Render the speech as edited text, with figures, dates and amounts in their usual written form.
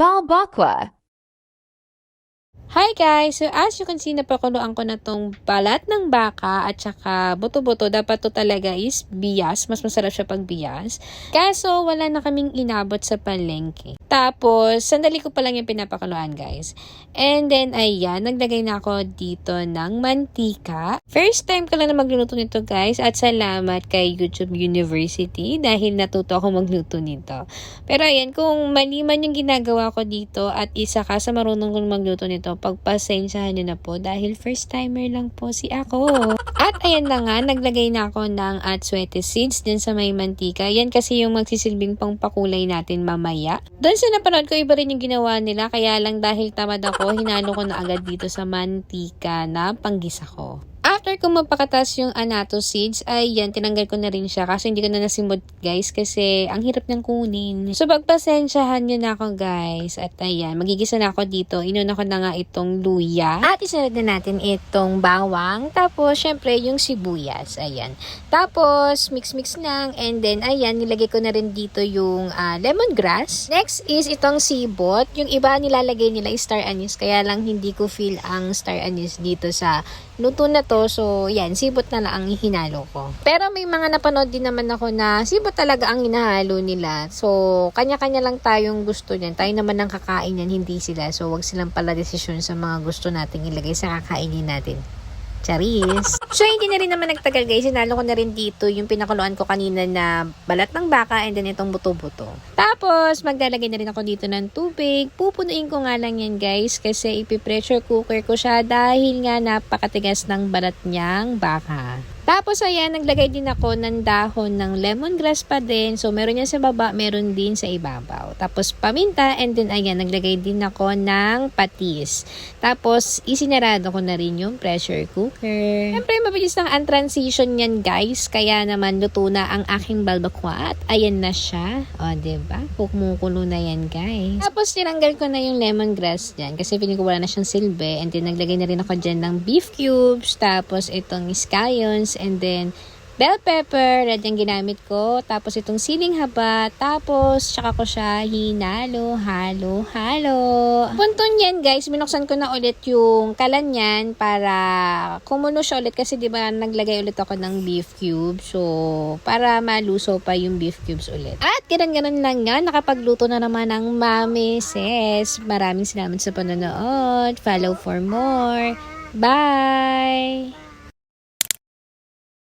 Balbaqua. Hi guys! So as you can see, napakuluan ko na tong balat ng baka at saka buto-buto. Dapat to talaga is bias. Mas masarap siya pag bias. Kaso wala na kaming inabot sa palengke. Tapos, sandali ko pa lang yung pinapakuluan guys. And then, ayan, naglagay na ako dito ng mantika. First time ko lang na magluluto nito guys. At salamat kay YouTube University dahil natuto ako magluto nito. Pero ayan, kung mali man yung ginagawa ko dito at isa ka sa marunong kong magluto nito, pagpasensyahan nyo na po dahil first timer lang po si ako. At ayan na nga, naglagay na ako ng atswete seeds din sa may mantika. Yan kasi yung magsisilbing pangpakulay natin mamaya. Doon sa napanood ko, iba rin yung ginawa nila. Kaya lang dahil tamad ako, hinalo ko na agad dito sa mantika na panggisa ko. After ko mapakatas yung anato seeds, ay yan, tinanggal ko na rin siya kasi hindi ko na nasimod guys kasi ang hirap niyang kunin. So pagpasensyahan nyo na ako guys. At ayan, magigisa na ako dito. Inuna ko na nga itong luya. At isunod na natin itong bawang. Tapos syempre yung sibuyas. Ayan. Tapos mix-mix lang. And then ayan, nilagay ko na rin dito yung lemongrass. Next is itong sibot. Yung iba nilalagay nila star anise. Kaya lang hindi ko feel ang star anise dito sa luto na to. So, yan, sibot na lang ang hinalo ko. Pero may mga napanood din naman ako na sibot talaga ang hinahalo nila. So, kanya-kanya lang tayong gusto niyan. Tayo naman ang kakain yan, hindi sila. So, wag silang pala desisyon sa mga gusto nating ilagay sa kakainin natin. Charis! So, hindi na rin naman nagtagal guys. Sinalo ko na rin dito yung pinakuluan ko kanina na balat ng baka and then itong buto-buto. Tapos, maglalagay na rin ako dito ng tubig. Pupunuin ko nga lang yan guys kasi ipipressure cooker ko siya dahil nga napakatigas ng balat niyang baka. Tapos ayan, naglagay din ako ng dahon ng lemongrass pa din. So, meron yan sa baba, meron din sa ibabaw. Tapos, paminta, and then ayan, naglagay din ako ng patis. Tapos, isinarado ko na rin yung pressure cooker. Siyempre, mabilis lang ang transition yan, guys. Kaya naman, luto na ang aking balbakwa. At ayan na siya. O, diba? Kumukulo na yan, guys. Tapos, tinanggal ko na yung lemongrass dyan. Kasi feeling ko wala na siyang silbi. And then, naglagay na rin ako dyan ng beef cubes. Tapos, itong scallions. And then, bell pepper, red yung ginamit ko. Tapos, itong siling haba. Tapos, tsaka ko siya hinalo, halo. Punto niyan, guys, binuksan ko na ulit yung kalan niyan para kumulo siya ulit. Kasi, di ba, naglagay ulit ako ng beef cube. So, para maluso pa yung beef cubes ulit. At, ganun lang nga, nakapagluto na naman ng Mami Sis. Maraming salamat sa panonood. Follow for more. Bye!